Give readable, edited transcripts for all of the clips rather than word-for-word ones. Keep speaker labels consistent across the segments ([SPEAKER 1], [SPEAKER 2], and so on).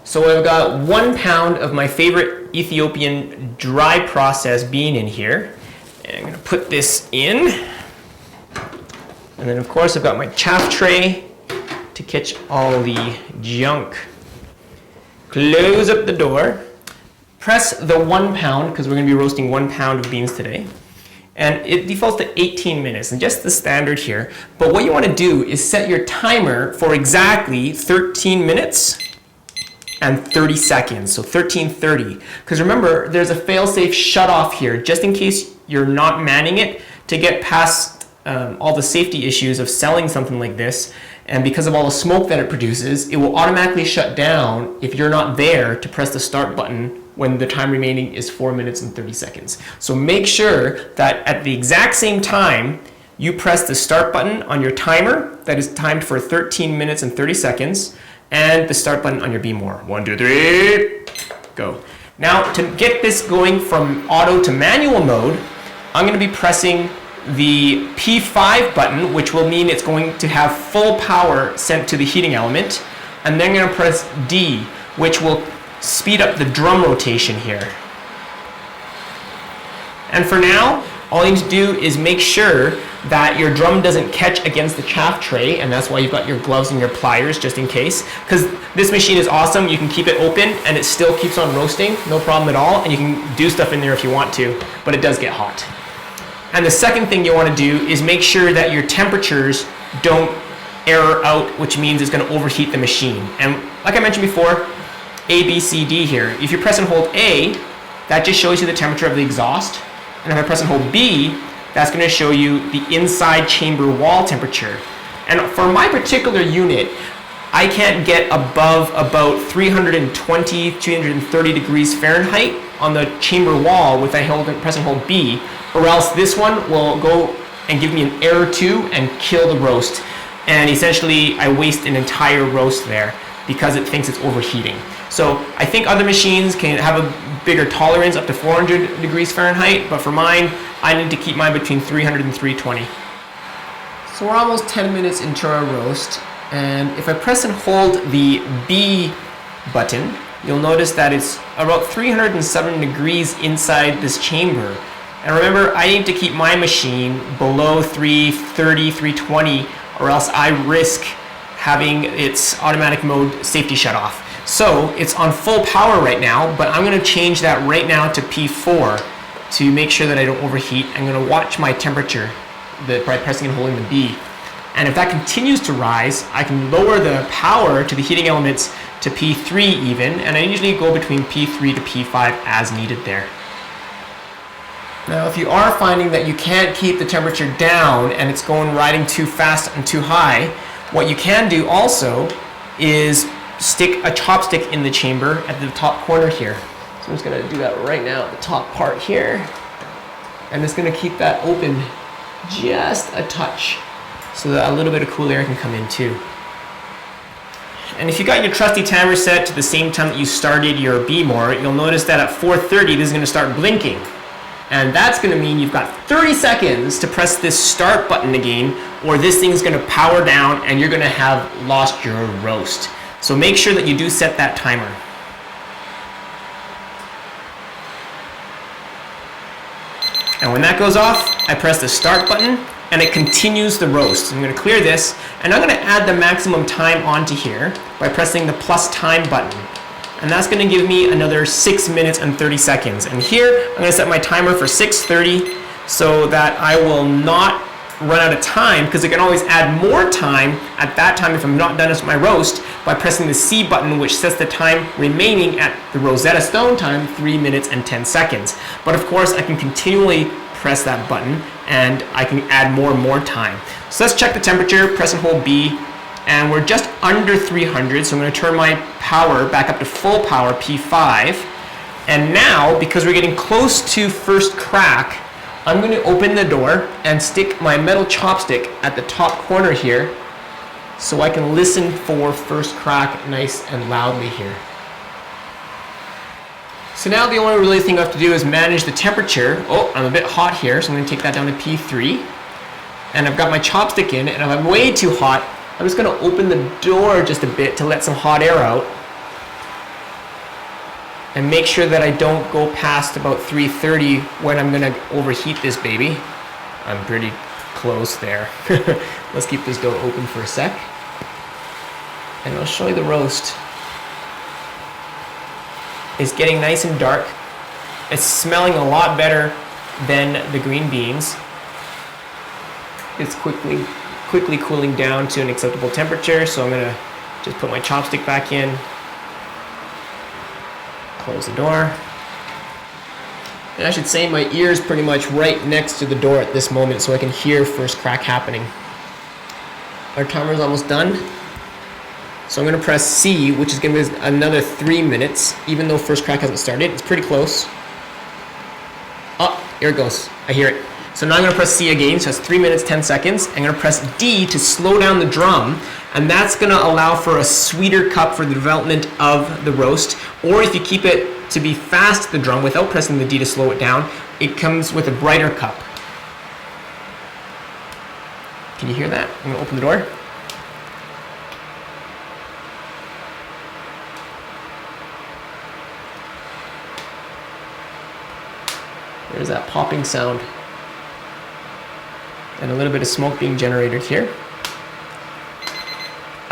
[SPEAKER 1] So I've got 1 pound of my favorite Ethiopian dry process bean in here. And I'm going to put this in. And then of course I've got my chaff tray to catch all the junk. Close up the door. Press the 1 pound, because we're going to be roasting 1 pound of beans today. And it defaults to 18 minutes, and just the standard here. But what you want to do is set your timer for exactly 13 minutes and 30 seconds, so 13:30. Because remember, there's a fail-safe shut-off here, just in case you're not manning it, to get past all the safety issues of selling something like this. And because of all the smoke that it produces, it will automatically shut down if you're not there to press the start button when the time remaining is 4 minutes and 30 seconds. So make sure that at the exact same time, you press the start button on your timer that is timed for 13 minutes and 30 seconds, and the start button on your Behmor. 1, 2, 3, go. Now, to get this going from auto to manual mode, I'm going to be pressing the P5 button, which will mean it's going to have full power sent to the heating element, and then I'm going to press D, which will speed up the drum rotation here. And for now, all you need to do is make sure that your drum doesn't catch against the chaff tray, and that's why you've got your gloves and your pliers just in case. Because this machine is awesome, you can keep it open and it still keeps on roasting, no problem at all, and you can do stuff in there if you want to, but it does get hot. And the second thing you want to do is make sure that your temperatures don't error out, which means it's going to overheat the machine. And like I mentioned before, A, B, C, D here. If you press and hold A, that just shows you the temperature of the exhaust. And if I press and hold B, that's going to show you the inside chamber wall temperature. And for my particular unit, I can't get above about 320, 330 degrees Fahrenheit on the chamber wall with I press and hold B, or else this one will go and give me an error 2 and kill the roast. And essentially, I waste an entire roast there because it thinks it's overheating. So I think other machines can have a bigger tolerance up to 400 degrees Fahrenheit, but for mine, I need to keep mine between 300 and 320. So we're almost 10 minutes into our roast, and if I press and hold the B button, you'll notice that it's about 307 degrees inside this chamber. And remember, I need to keep my machine below 330, 320, or else I risk having its automatic mode safety shut off. So it's on full power right now, but I'm going to change that right now to P4 to make sure that I don't overheat. I'm going to watch my temperature by pressing and holding the B. And if that continues to rise, I can lower the power to the heating elements to P3 even, and I usually go between P3 to P5 as needed there. Now, if you are finding that you can't keep the temperature down and it's riding too fast and too high, what you can do also is stick a chopstick in the chamber at the top corner here. So I'm just going to do that right now at the top part here. And it's going to keep that open just a touch so that a little bit of cool air can come in too. And if you got your trusty timer set to the same time that you started your Behmor, you'll notice that at 4:30 this is going to start blinking. And that's going to mean you've got 30 seconds to press this start button again, or this thing's going to power down and you're going to have lost your roast. So make sure that you do set that timer. And when that goes off, I press the start button and it continues the roast. So I'm going to clear this, and I'm going to add the maximum time onto here by pressing the plus time button. And that's going to give me another 6 minutes and 30 seconds. And here, I'm going to set my timer for 6:30 so that I will not run out of time, because I can always add more time at that time if I'm not done with my roast by pressing the C button, which sets the time remaining at the Rosetta Stone time, 3 minutes and 10 seconds. But of course, I can continually press that button and I can add more and more time. So let's check the temperature, press and hold B, and we're just under 300, so I'm going to turn my power back up to full power, P5. And now, because we're getting close to first crack, I'm going to open the door and stick my metal chopstick at the top corner here so I can listen for first crack nice and loudly here. So now the only really thing I have to do is manage the temperature. Oh, I'm a bit hot here, so I'm going to take that down to P3. And I've got my chopstick in, and if I'm way too hot, I'm just going to open the door just a bit to let some hot air out. And make sure that I don't go past about 330 when I'm gonna overheat this baby. I'm pretty close there. Let's keep this door open for a sec. And I'll show you the roast. It's getting nice and dark. It's smelling a lot better than the green beans. It's quickly cooling down to an acceptable temperature, so I'm gonna just put my chopstick back in. Close the door. And I should say my ear is pretty much right next to the door at this moment, so I can hear first crack happening. Our timer is almost done. So I'm going to press C, which is going to be another 3 minutes, even though first crack hasn't started. It's pretty close. Oh, here it goes. I hear it. So now I'm going to press C again, so it's 3 minutes, 10 seconds. I'm going to press D to slow down the drum, and that's going to allow for a sweeter cup for the development of the roast. Or if you keep it to be fast, the drum, without pressing the D to slow it down, it comes with a brighter cup. Can you hear that? I'm going to open the door. There's that popping sound. And a little bit of smoke being generated here.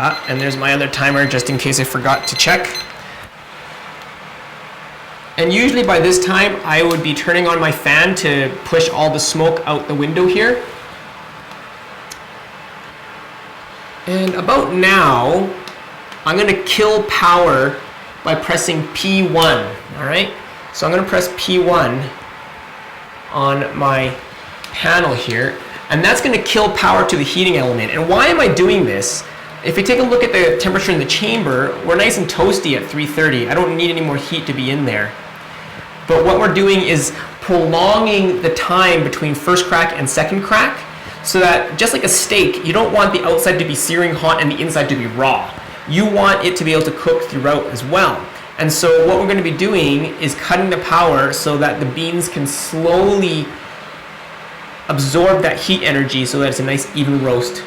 [SPEAKER 1] And there's my other timer, just in case I forgot to check. And usually by this time, I would be turning on my fan to push all the smoke out the window here. And about now, I'm gonna kill power by pressing P1, all right? So I'm gonna press P1 on my panel here, and that's going to kill power to the heating element. And why am I doing this? If you take a look at the temperature in the chamber, we're nice and toasty at 330. I don't need any more heat to be in there. But what we're doing is prolonging the time between first crack and second crack, so that just like a steak, you don't want the outside to be searing hot and the inside to be raw. You want it to be able to cook throughout as well. And so what we're going to be doing is cutting the power so that the beans can slowly absorb that heat energy so that it's a nice even roast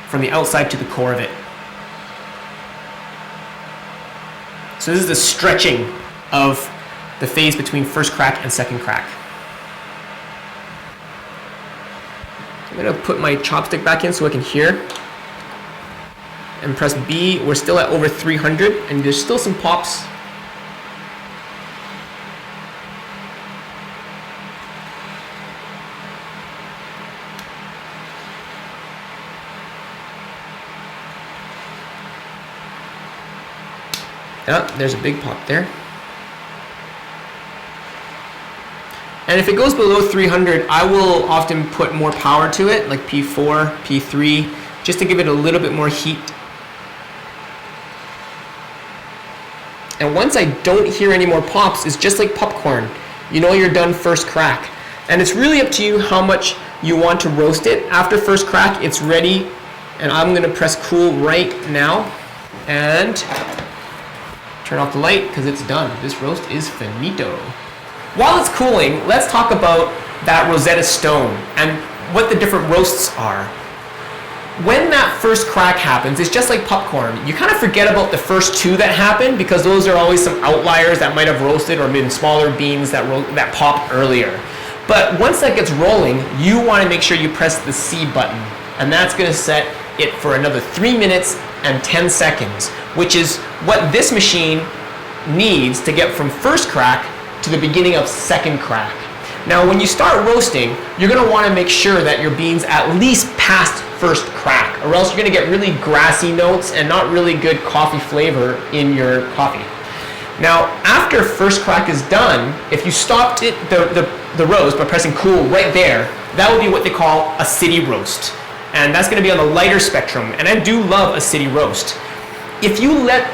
[SPEAKER 1] from the outside to the core of it. So this is the stretching of the phase between first crack and second crack. I'm going to put my chopstick back in so I can hear. And press B. We're still at over 300, and there's still some pops. Yeah, there's a big pop there. And if it goes below 300, I will often put more power to it, like P4, P3, just to give it a little bit more heat. And once I don't hear any more pops, it's just like popcorn. You know you're done first crack. And it's really up to you how much you want to roast it. After first crack, it's ready. And I'm going to press cool right now. And turn off the light because it's done. This roast is finito. While it's cooling, let's talk about that Rosetta Stone and what the different roasts are. When that first crack happens, it's just like popcorn. You kind of forget about the first two that happen because those are always some outliers that might have roasted or been smaller beans that popped earlier. But once that gets rolling, you want to make sure you press the C button, and that's going to set it for another 3 minutes and 10 seconds, which is what this machine needs to get from first crack to the beginning of second crack. Now, when you start roasting, you're going to want to make sure that your beans at least past first crack, or else you're going to get really grassy notes and not really good coffee flavor in your coffee. Now, after first crack is done, if you stopped the roast by pressing cool right there, that would be what they call a city roast. And that's going to be on the lighter spectrum. And I do love a city roast. If you let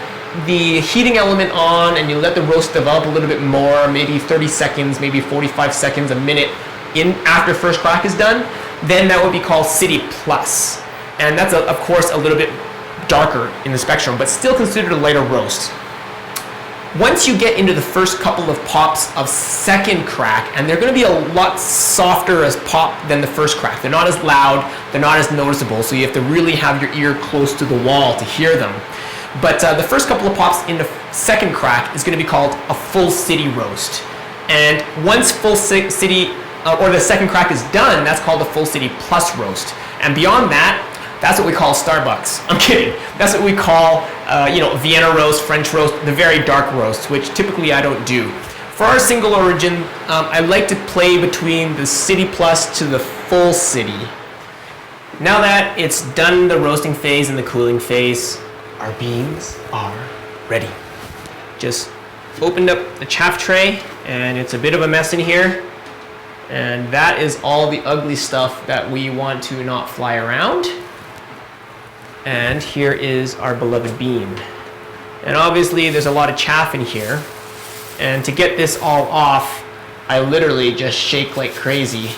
[SPEAKER 1] the heating element on and you let the roast develop a little bit more, maybe 30 seconds, maybe 45 seconds, a minute in after first crack is done, then that would be called City Plus. And that's, of course, a little bit darker in the spectrum, but still considered a lighter roast. Once you get into the first couple of pops of second crack, and they're going to be a lot softer as pop than the first crack. They're not as loud, they're not as noticeable, so you have to really have your ear close to the wall to hear them. But the first couple of pops in the second crack is going to be called a full city roast. And once full city, or the second crack is done, that's called a full city plus roast. And beyond that, that's what we call Starbucks. I'm kidding. That's what we call, Vienna roast, French roast, the very dark roasts, which typically I don't do. For our single origin, I like to play between the city plus to the full city. Now that it's done the roasting phase and the cooling phase, our beans are ready. Just opened up the chaff tray, and it's a bit of a mess in here. And that is all the ugly stuff that we want to not fly around. And here is our beloved bean. And obviously there's a lot of chaff in here. And to get this all off, I literally just shake like crazy.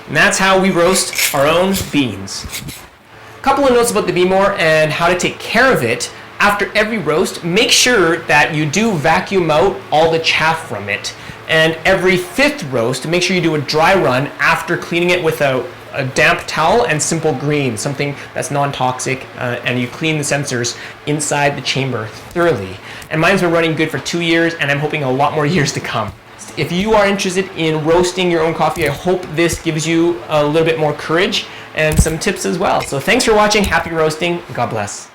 [SPEAKER 1] And that's how we roast our own beans. A couple of notes about the Behmor and how to take care of it. After every roast, make sure that you do vacuum out all the chaff from it. And every fifth roast, make sure you do a dry run after cleaning it with a damp towel and simple green, something that's non-toxic, and you clean the sensors inside the chamber thoroughly. And mine's been running good for 2 years, and I'm hoping a lot more years to come. If you are interested in roasting your own coffee, I hope this gives you a little bit more courage and some tips as well. So thanks for watching. Happy roasting. God bless.